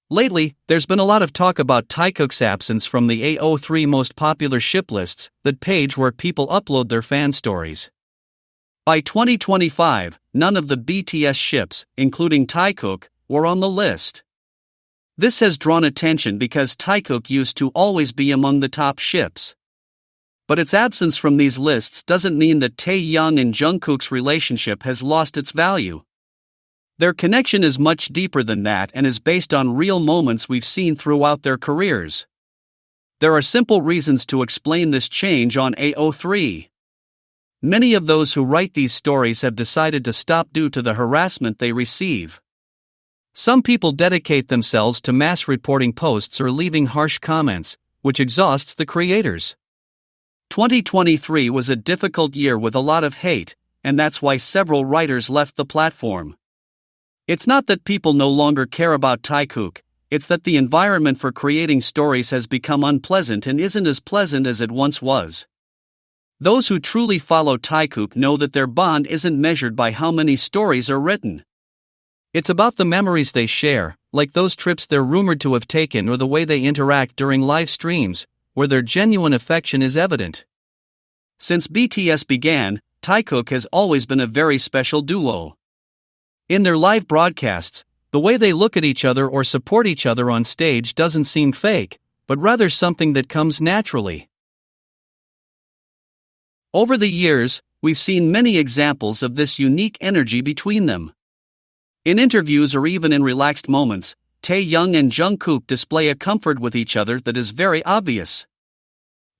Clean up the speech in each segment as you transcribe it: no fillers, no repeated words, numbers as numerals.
Lately, there's been a lot of talk about Taikook's absence from the AO3 most popular ship lists, that page where people upload their fan stories. By 2025, none of the BTS ships, including Taikook, were on the list. This has drawn attention because Taikook used to always be among the top ships. But its absence from these lists doesn't mean that Taehyung and Jungkook's relationship has lost its value. Their connection is much deeper than that and is based on real moments we've seen throughout their careers. There are simple reasons to explain this change on AO3. Many of those who write these stories have decided to stop due to the harassment they receive. Some people dedicate themselves to mass reporting posts or leaving harsh comments, which exhausts the creators. 2023 was a difficult year with a lot of hate, and that's why several writers left the platform. It's not that people no longer care about Taikook, it's that the environment for creating stories has become unpleasant and isn't as pleasant as it once was. Those who truly follow Taikook know that their bond isn't measured by how many stories are written. It's about the memories they share, like those trips they're rumored to have taken or the way they interact during live streams, where their genuine affection is evident. Since BTS began, Taikook has always been a very special duo. In their live broadcasts, the way they look at each other or support each other on stage doesn't seem fake, but rather something that comes naturally. Over the years, we've seen many examples of this unique energy between them. In interviews or even in relaxed moments, Taehyung and Jungkook display a comfort with each other that is very obvious.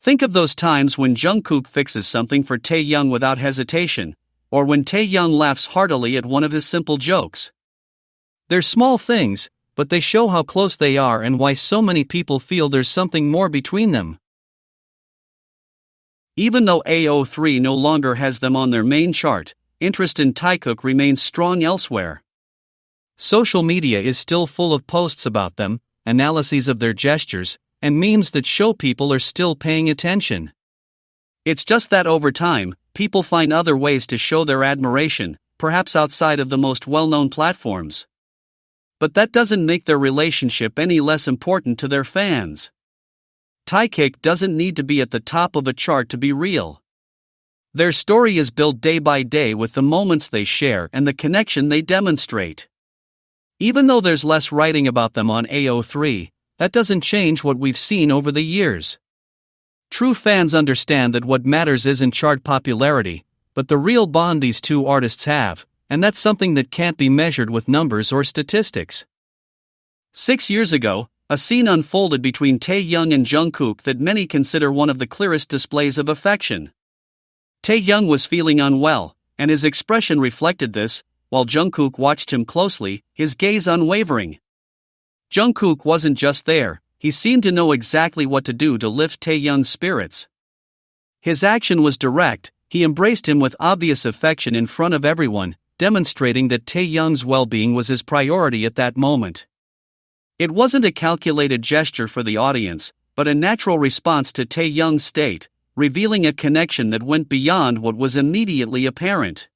Think of those times when Jungkook fixes something for Taehyung without hesitation, or when Taehyung laughs heartily at one of his simple jokes. They're small things, but they show how close they are and why so many people feel there's something more between them. Even though AO3 no longer has them on their main chart, interest in Taikook remains strong elsewhere. Social media is still full of posts about them, analyses of their gestures, and memes that show people are still paying attention. It's just that over time, people find other ways to show their admiration, perhaps outside of the most well-known platforms. But that doesn't make their relationship any less important to their fans. Taikook doesn't need to be at the top of a chart to be real. Their story is built day by day with the moments they share and the connection they demonstrate. Even though there's less writing about them on AO3, that doesn't change what we've seen over the years. True fans understand that what matters isn't chart popularity, but the real bond these two artists have, and that's something that can't be measured with numbers or statistics. 6 years ago, a scene unfolded between Taehyung and Jungkook that many consider one of the clearest displays of affection. Taehyung was feeling unwell, and his expression reflected this, while Jungkook watched him closely, his gaze unwavering. Jungkook wasn't just there, he seemed to know exactly what to do to lift Taehyung's spirits. His action was direct, he embraced him with obvious affection in front of everyone, demonstrating that Taehyung's well-being was his priority at that moment. It wasn't a calculated gesture for the audience, but a natural response to Taehyung's state, revealing a connection that went beyond what was immediately apparent.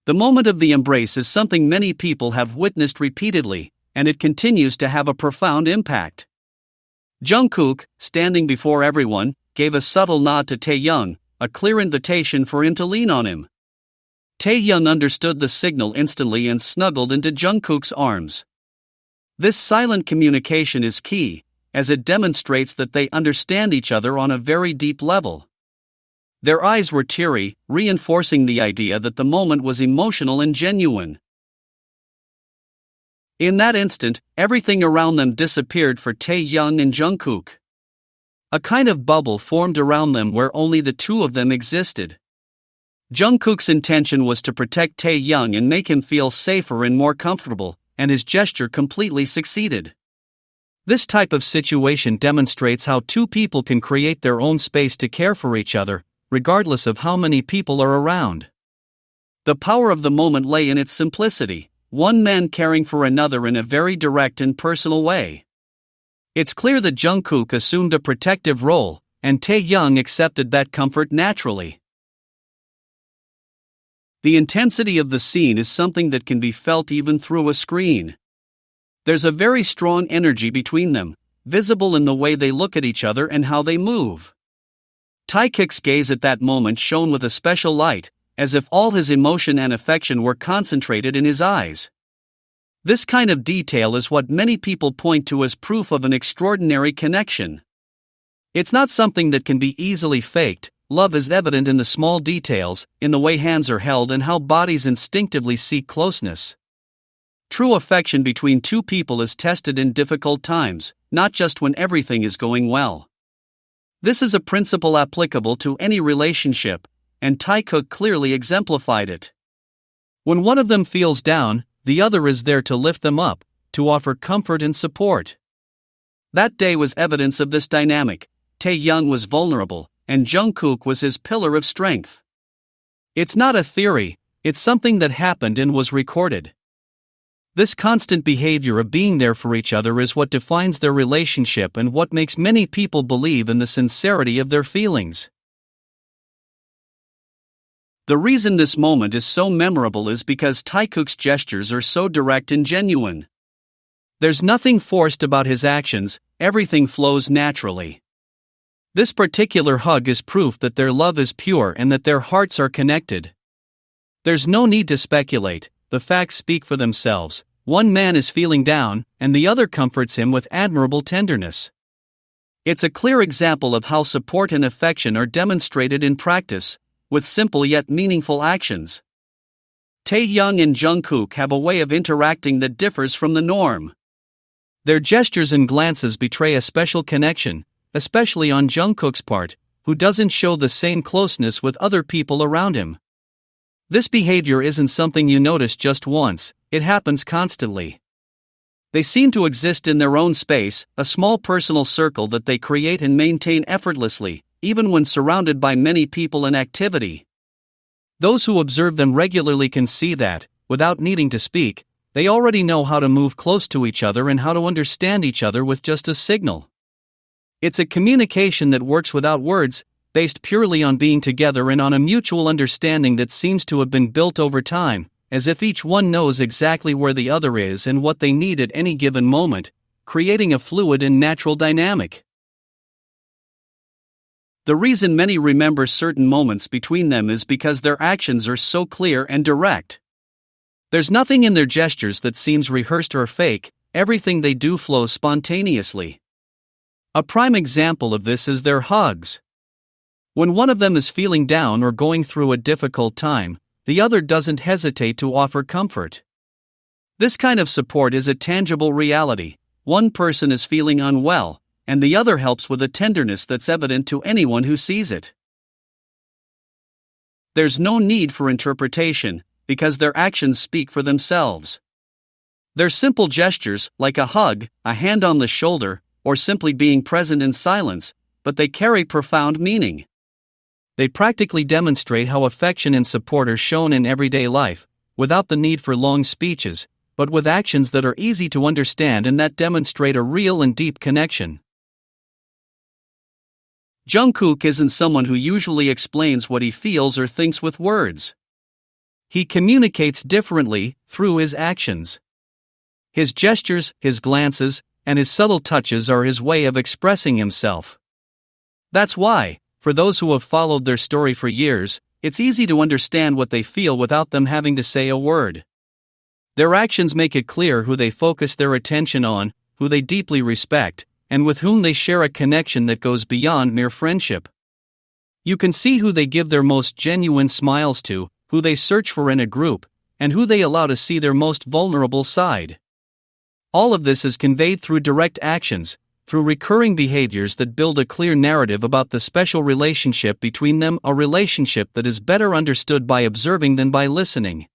The moment of the embrace is something many people have witnessed repeatedly, and it continues to have a profound impact. Jungkook, standing before everyone, gave a subtle nod to Taehyung, a clear invitation for him to lean on him. Taehyung understood the signal instantly and snuggled into Jungkook's arms. This silent communication is key, as it demonstrates that they understand each other on a very deep level. Their eyes were teary, reinforcing the idea that the moment was emotional and genuine. In that instant, everything around them disappeared for Taehyung and Jungkook. A kind of bubble formed around them where only the two of them existed. Jungkook's intention was to protect Taehyung and make him feel safer and more comfortable, and his gesture completely succeeded. This type of situation demonstrates how two people can create their own space to care for each other, regardless of how many people are around. The power of the moment lay in its simplicity. One man caring for another in a very direct and personal way. It's clear that Jungkook assumed a protective role, and Taehyung accepted that comfort naturally. The intensity of the scene is something that can be felt even through a screen. There's a very strong energy between them, visible in the way they look at each other and how they move. Taekook's gaze at that moment shone with a special light, as if all his emotion and affection were concentrated in his eyes. This kind of detail is what many people point to as proof of an extraordinary connection. It's not something that can be easily faked. Love is evident in the small details, in the way hands are held and how bodies instinctively seek closeness. True affection between two people is tested in difficult times, not just when everything is going well. This is a principle applicable to any relationship, and Taikook clearly exemplified it. When one of them feels down, the other is there to lift them up, to offer comfort and support. That day was evidence of this dynamic. Taehyung was vulnerable, and Jungkook was his pillar of strength. It's not a theory, it's something that happened and was recorded. This constant behavior of being there for each other is what defines their relationship and what makes many people believe in the sincerity of their feelings. The reason this moment is so memorable is because Taikook's gestures are so direct and genuine. There's nothing forced about his actions, everything flows naturally. This particular hug is proof that their love is pure and that their hearts are connected. There's no need to speculate, the facts speak for themselves. One man is feeling down, and the other comforts him with admirable tenderness. It's a clear example of how support and affection are demonstrated in practice, with simple yet meaningful actions. Taehyung and Jungkook have a way of interacting that differs from the norm. Their gestures and glances betray a special connection, especially on Jungkook's part, who doesn't show the same closeness with other people around him. This behavior isn't something you notice just once, it happens constantly. They seem to exist in their own space, a small personal circle that they create and maintain effortlessly, even when surrounded by many people and activity. Those who observe them regularly can see that, without needing to speak, they already know how to move close to each other and how to understand each other with just a signal. It's a communication that works without words, based purely on being together and on a mutual understanding that seems to have been built over time, as if each one knows exactly where the other is and what they need at any given moment, creating a fluid and natural dynamic. The reason many remember certain moments between them is because their actions are so clear and direct. There's nothing in their gestures that seems rehearsed or fake, everything they do flows spontaneously. A prime example of this is their hugs. When one of them is feeling down or going through a difficult time, the other doesn't hesitate to offer comfort. This kind of support is a tangible reality. One person is feeling unwell, and the other helps with a tenderness that's evident to anyone who sees it. There's no need for interpretation, because their actions speak for themselves. They're simple gestures, like a hug, a hand on the shoulder, or simply being present in silence, but they carry profound meaning. They practically demonstrate how affection and support are shown in everyday life, without the need for long speeches, but with actions that are easy to understand and that demonstrate a real and deep connection. Jungkook isn't someone who usually explains what he feels or thinks with words. He communicates differently, through his actions. His gestures, his glances, and his subtle touches are his way of expressing himself. That's why, for those who have followed their story for years, it's easy to understand what they feel without them having to say a word. Their actions make it clear who they focus their attention on, who they deeply respect, and with whom they share a connection that goes beyond mere friendship. You can see who they give their most genuine smiles to, who they search for in a group, and who they allow to see their most vulnerable side. All of this is conveyed through direct actions, through recurring behaviors that build a clear narrative about the special relationship between them, a relationship that is better understood by observing than by listening.